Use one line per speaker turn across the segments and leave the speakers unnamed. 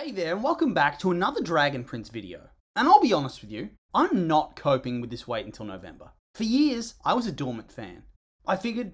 Hey there, and welcome back to another Dragon Prince video. And I'll be honest with you, I'm not coping with this wait until November. For years, I was a dormant fan. I figured,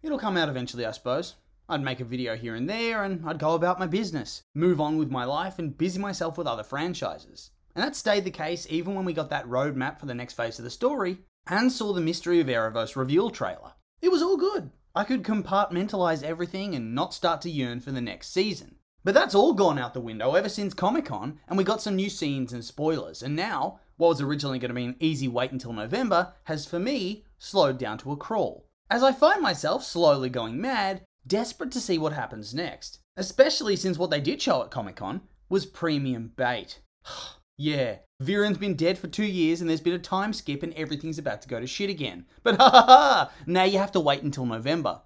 it'll come out eventually, I suppose. I'd make a video here and there, and I'd go about my business, move on with my life, and busy myself with other franchises. And that stayed the case even when we got that roadmap for the next phase of the story, and saw the Mystery of Erebos reveal trailer. It was all good. I could compartmentalize everything and not start to yearn for the next season. But that's all gone out the window ever since Comic-Con, and we got some new scenes and spoilers, and now, what was originally going to be an easy wait until November, has for me, slowed down to a crawl. As I find myself slowly going mad, desperate to see what happens next. Especially since what they did show at Comic-Con was premium bait. Yeah, Viren's been dead for 2 years and there's been a time skip and everything's about to go to shit again. But now you have to wait until November.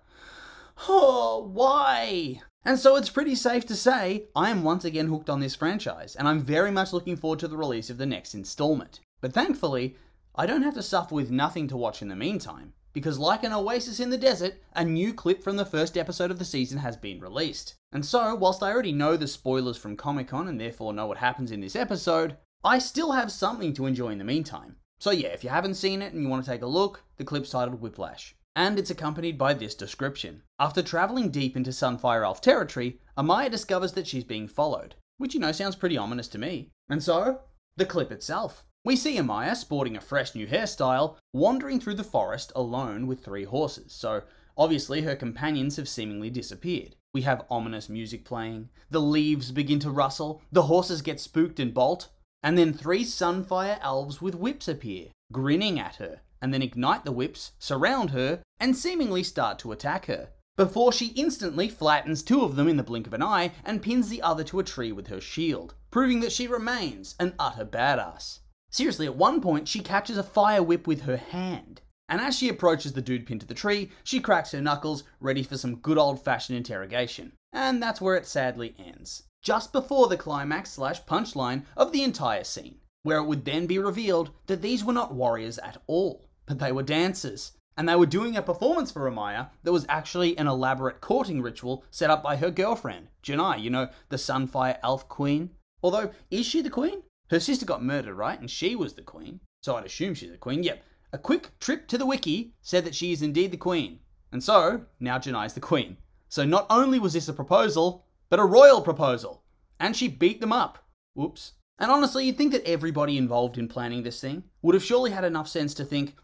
Oh, why? And so it's pretty safe to say I am once again hooked on this franchise, and I'm very much looking forward to the release of the next installment. But thankfully, I don't have to suffer with nothing to watch in the meantime, because like an oasis in the desert, a new clip from the first episode of the season has been released. And so, whilst I already know the spoilers from Comic-Con and therefore know what happens in this episode, I still have something to enjoy in the meantime. So yeah, if you haven't seen it and you want to take a look, the clip's titled Whiplash. And it's accompanied by this description. After travelling deep into Sunfire Elf territory, Amaya discovers that she's being followed, which sounds pretty ominous to me. And so, the clip itself. We see Amaya, sporting a fresh new hairstyle, wandering through the forest alone with 3 horses, so obviously her companions have seemingly disappeared. We have ominous music playing, the leaves begin to rustle, the horses get spooked and bolt, and then 3 Sunfire Elves with whips appear, grinning at her, and then ignite the whips, surround her, and seemingly start to attack her, before she instantly flattens 2 of them in the blink of an eye and pins the other to a tree with her shield, proving that she remains an utter badass. Seriously, at one point she catches a fire whip with her hand, and as she approaches the dude pinned to the tree, she cracks her knuckles, ready for some good old-fashioned interrogation. And that's where it sadly ends, just before the climax/punchline of the entire scene, where it would then be revealed that these were not warriors at all, but they were dancers, and they were doing a performance for Amaya that was actually an elaborate courting ritual set up by her girlfriend, Janai, the Sunfire Elf queen. Although, is she the queen? Her sister got murdered, right? And she was the queen, so I'd assume she's the queen. Yep, a quick trip to the wiki said that she is indeed the queen. And so, now Janai's the queen. So not only was this a proposal, but a royal proposal. And she beat them up. Oops. And honestly, you'd think that everybody involved in planning this thing would have surely had enough sense to think,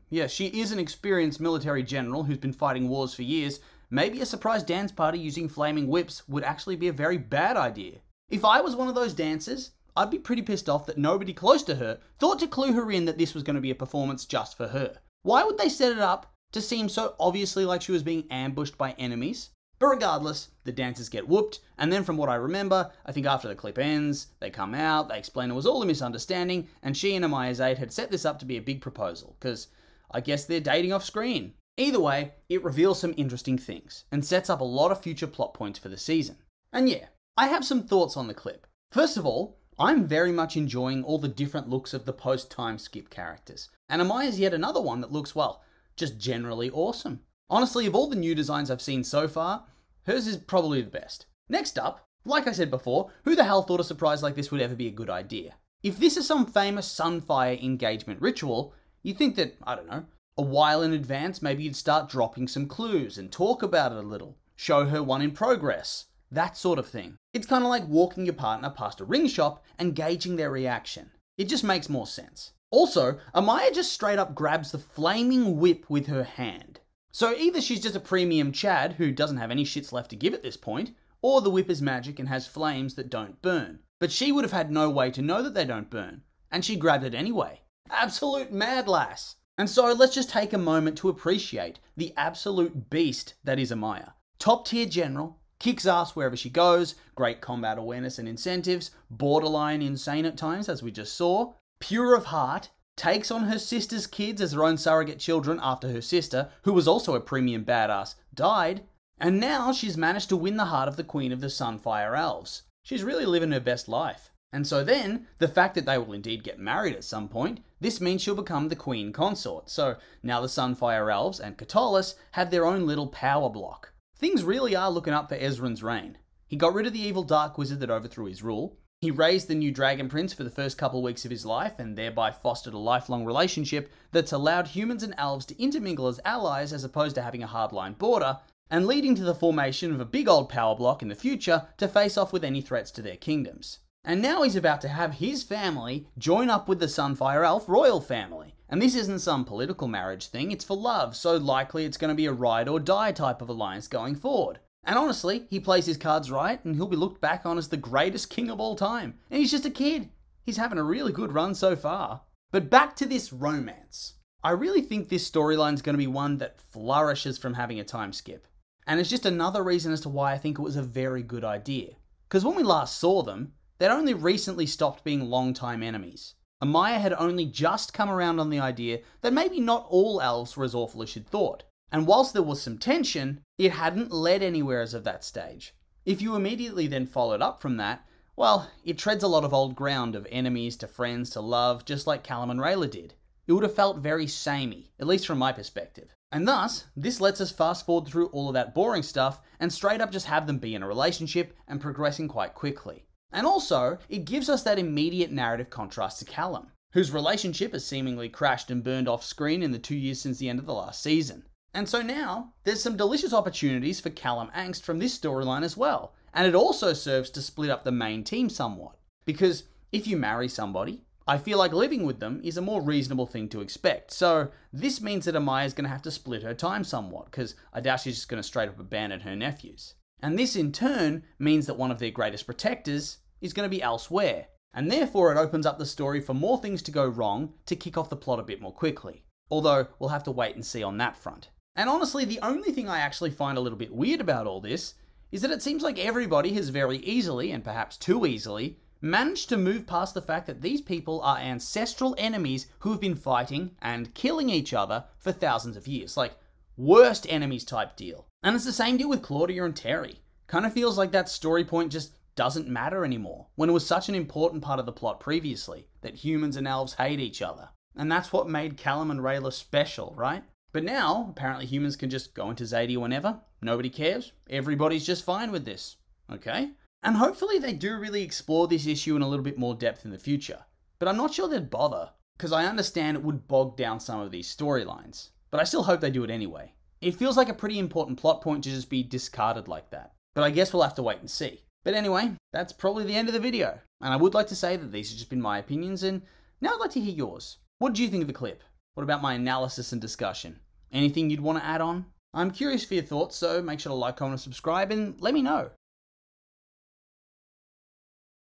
yeah, she is an experienced military general who's been fighting wars for years. Maybe a surprise dance party using flaming whips would actually be a very bad idea. If I was one of those dancers, I'd be pretty pissed off that nobody close to her thought to clue her in that this was going to be a performance just for her. Why would they set it up to seem so obviously like she was being ambushed by enemies? But regardless, the dancers get whooped, and then from what I remember, I think after the clip ends, they come out, they explain it was all a misunderstanding, and she and Amaya's aide had set this up to be a big proposal, because I guess they're dating off screen. Either way, it reveals some interesting things, and sets up a lot of future plot points for the season. And yeah, I have some thoughts on the clip. First of all, I'm very much enjoying all the different looks of the post-time skip characters, and Amaya's yet another one that looks, well, just generally awesome. Honestly, of all the new designs I've seen so far, hers is probably the best. Next up, like I said before, who the hell thought a surprise like this would ever be a good idea? If this is some famous Sunfire engagement ritual, you'd think that, I don't know, a while in advance maybe you'd start dropping some clues and talk about it a little, show her one in progress, that sort of thing. It's kind of like walking your partner past a ring shop and gauging their reaction. It just makes more sense. Also, Amaya just straight up grabs the flaming whip with her hand. So either she's just a premium Chad who doesn't have any shits left to give at this point, or the whip is magic and has flames that don't burn. But she would have had no way to know that they don't burn, and she grabbed it anyway. Absolute mad lass. And so let's just take a moment to appreciate the absolute beast that is Amaya. Top tier general, kicks ass wherever she goes, great combat awareness and incentives, borderline insane at times as we just saw, pure of heart, takes on her sister's kids as her own surrogate children after her sister, who was also a premium badass, died, and now she's managed to win the heart of the queen of the Sunfire Elves. She's really living her best life. And so then, the fact that they will indeed get married at some point, this means she'll become the queen consort. So now the Sunfire Elves and Catullus have their own little power block. Things really are looking up for Ezran's reign. He got rid of the evil dark wizard that overthrew his rule. He raised the new dragon prince for the first couple weeks of his life and thereby fostered a lifelong relationship that's allowed humans and elves to intermingle as allies as opposed to having a hardline border, and leading to the formation of a big old power block in the future to face off with any threats to their kingdoms. And now he's about to have his family join up with the Sunfire Elf royal family. And this isn't some political marriage thing, it's for love, so likely it's going to be a ride or die type of alliance going forward. And honestly, he plays his cards right and he'll be looked back on as the greatest king of all time. And he's just a kid. He's having a really good run so far. But back to this romance. I really think this storyline is going to be one that flourishes from having a time skip. And it's just another reason as to why I think it was a very good idea. Because when we last saw them, they'd only recently stopped being long-time enemies. Amaya had only just come around on the idea that maybe not all elves were as awful as she'd thought. And whilst there was some tension, it hadn't led anywhere as of that stage. If you immediately then followed up from that, well, it treads a lot of old ground of enemies to friends to love, just like Callum and Rayla did. It would have felt very samey, at least from my perspective. And thus, this lets us fast forward through all of that boring stuff and straight up just have them be in a relationship and progressing quite quickly. And also, it gives us that immediate narrative contrast to Callum, whose relationship has seemingly crashed and burned off screen in the 2 years since the end of the last season. And so now, there's some delicious opportunities for Callum angst from this storyline as well. And it also serves to split up the main team somewhat. Because if you marry somebody, I feel like living with them is a more reasonable thing to expect. So this means that Amaya is going to have to split her time somewhat, because I doubt she's just going to straight up abandon her nephews. And this in turn means that one of their greatest protectors is going to be elsewhere. And therefore it opens up the story for more things to go wrong to kick off the plot a bit more quickly. Although we'll have to wait and see on that front. And honestly, the only thing I actually find a little bit weird about all this is that it seems like everybody has very easily, and perhaps too easily, managed to move past the fact that these people are ancestral enemies who have been fighting and killing each other for thousands of years. Like, worst enemies type deal. And it's the same deal with Claudia and Terry. Kind of feels like that story point just doesn't matter anymore, when it was such an important part of the plot previously, that humans and elves hate each other. And that's what made Callum and Rayla special, right? But now, apparently humans can just go into Zadia whenever, nobody cares, everybody's just fine with this, okay? And hopefully they do really explore this issue in a little bit more depth in the future. But I'm not sure they'd bother, because I understand it would bog down some of these storylines. But I still hope they do it anyway. It feels like a pretty important plot point to just be discarded like that. But I guess we'll have to wait and see. But anyway, that's probably the end of the video. And I would like to say that these have just been my opinions, and now I'd like to hear yours. What do you think of the clip? What about my analysis and discussion? Anything you'd want to add on? I'm curious for your thoughts, so make sure to like, comment, and subscribe, and let me know.